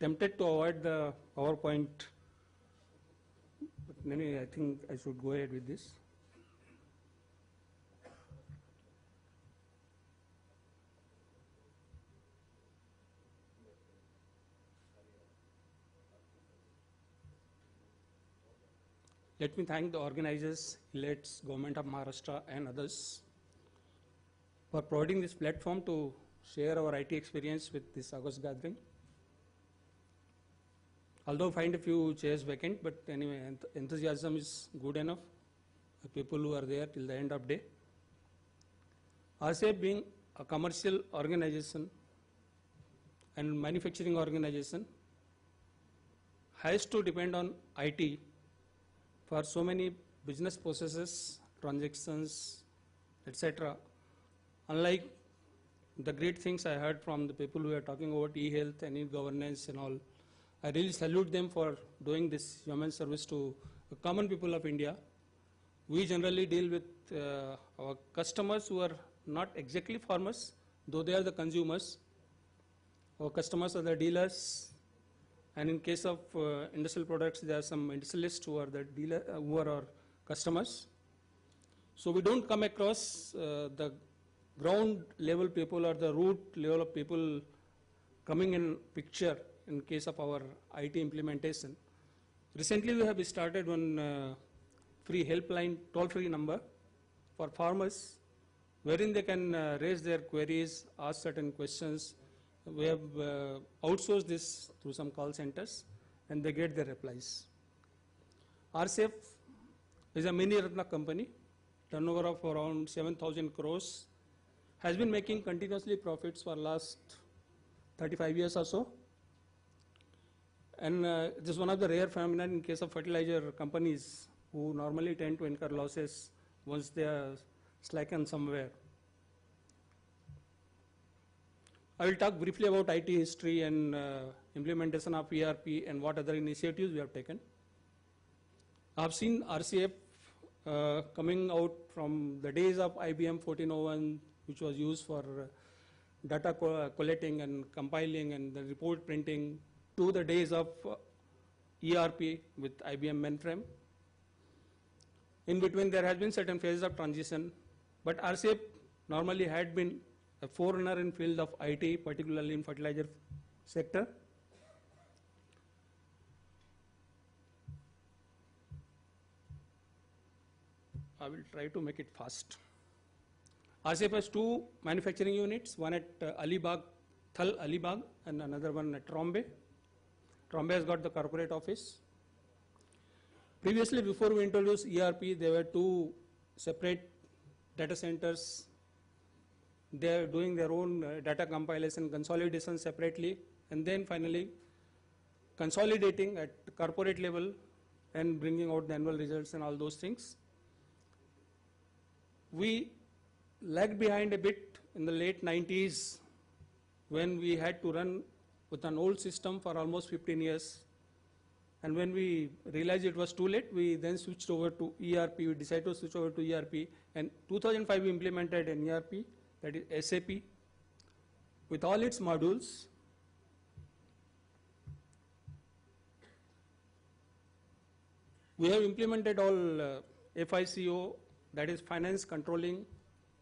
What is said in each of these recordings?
tempted to avoid the PowerPoint, but anyway, I think I should go ahead with this. Let me thank the organizers, ILETS, Government of Maharashtra and others for providing this platform to share our IT experience with this August gathering. Although I find a few chairs vacant, but anyway, enthusiasm is good enough. The people who are there till the end of day. RCF being a commercial organization and manufacturing organization has to depend on IT for so many business processes, transactions, etc. Unlike the great things I heard from the people who are talking about e-health and e-governance and all, I really salute them for doing this human service to the common people of India. We generally deal with our customers who are not exactly farmers, though they are the consumers. Our customers are the dealers, and in case of industrial products, there are some industrialists who are the dealer, who are our customers. So we don't come across the ground level people or the root level of people coming in picture in case of our IT implementation. Recently, we have started one free helpline, toll-free number for farmers, wherein they can raise their queries, ask certain questions. We have outsourced this through some call centers, and they get their replies. RCF is a mini Ratna company, turnover of around 7,000 crores, has been making continuously profits for last 35 years or so. And this is one of the rare phenomena in case of fertilizer companies who normally tend to incur losses once they are slacken somewhere. I will talk briefly about IT history and implementation of ERP and what other initiatives we have taken. I have seen RCF coming out from the days of IBM 1401, which was used for data collecting and compiling and the report printing, to the days of ERP with IBM mainframe. In between, there has been certain phases of transition, but RCF normally had been a forerunner in field of IT, particularly in fertilizer sector. I will try to make it fast. RCF has two manufacturing units, one at Alibag, Thal Alibag, and another one at Trombay. Trombay has got the corporate office. Previously, before we introduced ERP, there were two separate data centers. They are doing their own data compilation, consolidation separately, and then finally consolidating at corporate level and bringing out the annual results and all those things. We lagged behind a bit in the late 90s when we had to run with an old system for almost 15 years. And when we realized it was too late, we then switched over to ERP. We decided to switch over to ERP. And 2005, we implemented an ERP, that is SAP, with all its modules. We have implemented all FICO, that is finance controlling,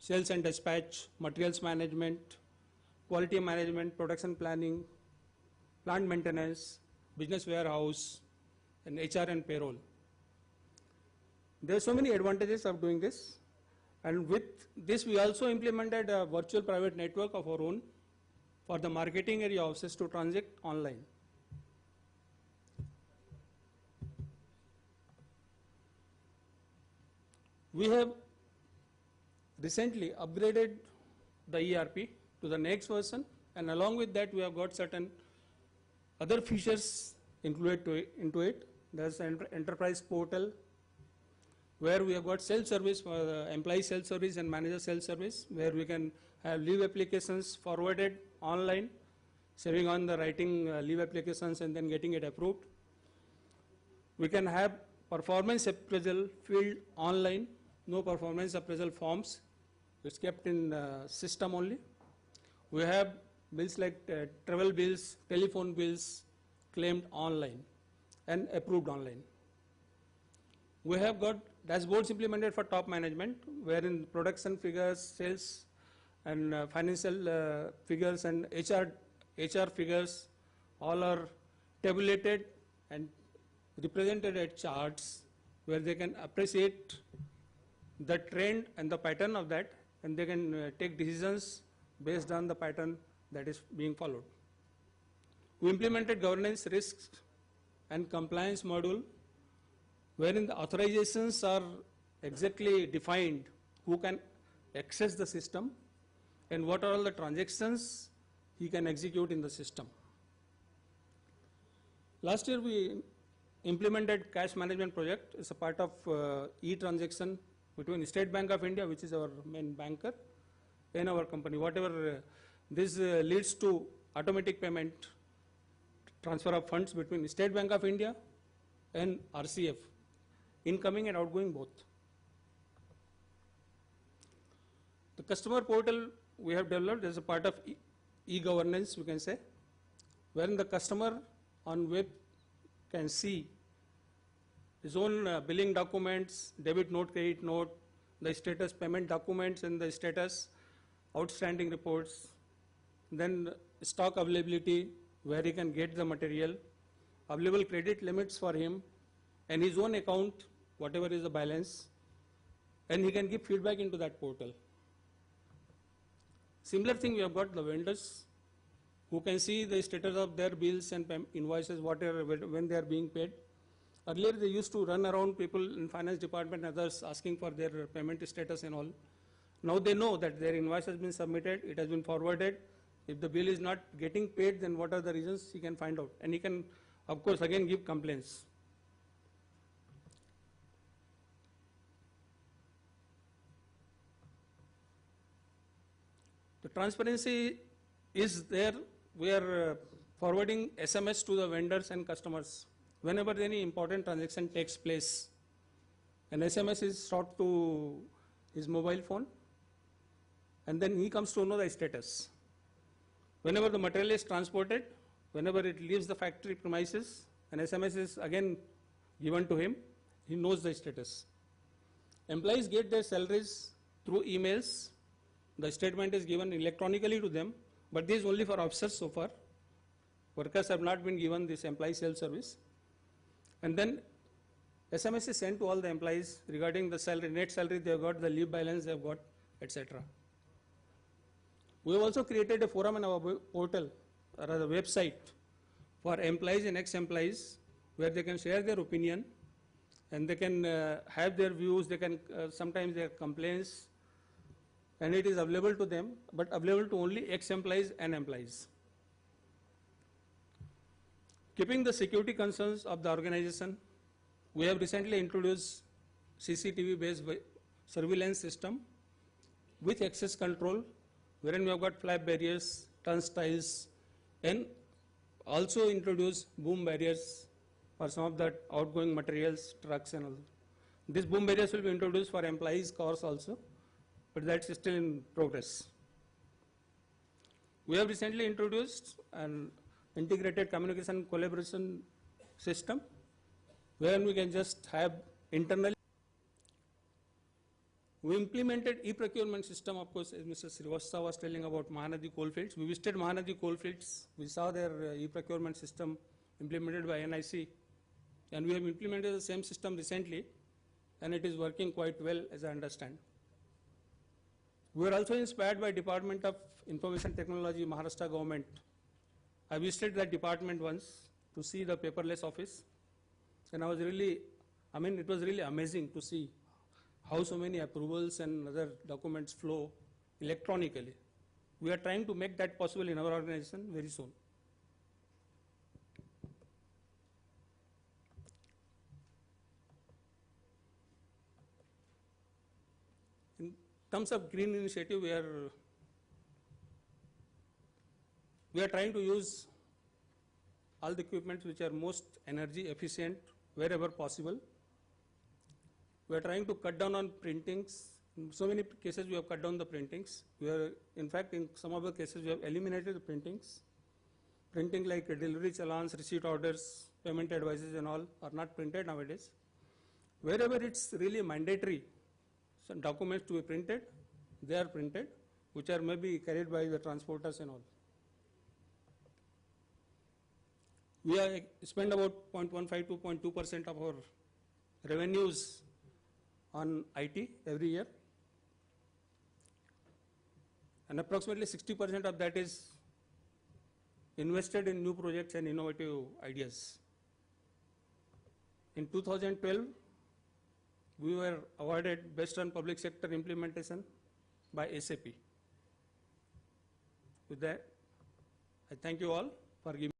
sales and dispatch, materials management, quality management, production planning, plant maintenance, business warehouse, and HR and payroll. There are so many advantages of doing this. And with this, we also implemented a virtual private network of our own for the marketing area offices to transact online. We have recently upgraded the ERP to the next version, and along with that, we have got certain other features included into it. There's an enterprise portal where we have got self-service for the employee self-service and manager self-service, where we can have leave applications forwarded online, saving on the writing leave applications and then getting it approved. We can have performance appraisal field online, no performance appraisal forms. It's kept in system only. We have bills like travel bills, telephone bills, claimed online and approved online. We have got dashboards implemented for top management, wherein production figures, sales and financial figures and HR figures all are tabulated and represented as charts, where they can appreciate the trend and the pattern of that, and they can take decisions based on the pattern that is being followed. We implemented governance, risks and compliance module, wherein the authorizations are exactly defined, who can access the system and what are all the transactions he can execute in the system. Last year we implemented cash management project as a part of e-transaction between State Bank of India, which is our main banker, and our company. Whatever this leads to automatic payment, transfer of funds between State Bank of India and RCF, incoming and outgoing both. The customer portal we have developed as a part of e-governance, we can say, wherein the customer on web can see his own billing documents, debit note, credit note, the status payment documents and the status outstanding reports, then stock availability, where he can get the material, available credit limits for him, and his own account, whatever is the balance, and he can give feedback into that portal. Similar thing, we have got the vendors who can see the status of their bills and invoices, whatever, when they are being paid. Earlier they used to run around, people in finance department and others, asking for their payment status and all. Now they know that their invoice has been submitted, it has been forwarded. If the bill is not getting paid, then what are the reasons, he can find out. And he can, of course, again give complaints. The transparency is there. We are forwarding SMS to the vendors and customers. Whenever any important transaction takes place, an SMS is shot to his mobile phone, and then he comes to know the status. Whenever the material is transported, whenever it leaves the factory premises, an SMS is again given to him, he knows the status. Employees get their salaries through emails. The statement is given electronically to them, but this is only for officers so far. Workers have not been given this employee self-service. And then SMS is sent to all the employees regarding the salary, net salary they have got, the leave balance they have got, etc. We have also created a forum in our portal, or the website, for employees and ex-employees, where they can share their opinion and they can have their views, they can sometimes their complaints, and it is available to them, but available to only ex-employees and employees. Keeping the security concerns of the organization, we have recently introduced CCTV-based surveillance system with access control, wherein we have got flap barriers, turnstiles, and also introduced boom barriers for some of the outgoing materials, trucks and all. These boom barriers will be introduced for employees' cars also, but that's still in progress. We have recently introduced an integrated communication collaboration system, where we can just have internally. We implemented e-procurement system, of course, as Mr. Srivastava was telling about Mahanadi coalfields. We visited Mahanadi coalfields. We saw their e-procurement system implemented by NIC, and we have implemented the same system recently, and it is working quite well, as I understand. We are also inspired by Department of Information Technology, Maharashtra government. I visited that department once to see the paperless office, and I was really, it was really amazing to see how so many approvals and other documents flow electronically. We are trying to make that possible in our organization very soon. In terms of green initiative, we are trying to use all the equipment which are most energy efficient wherever possible. We are trying to cut down on printings. In so many cases we have cut down the printings. We are, in fact, in some of the cases we have eliminated the printings. Printing like delivery challans, receipt orders, payment advices and all are not printed nowadays. Wherever it's really mandatory, some documents to be printed, they are printed, which are maybe carried by the transporters and all. We are spend about 0.15 to 0.2% of our revenues on IT every year, and approximately 60% of that is invested in new projects and innovative ideas. In 2012, we were awarded Best on Public Sector Implementation by SAP. With that, I thank you all for giving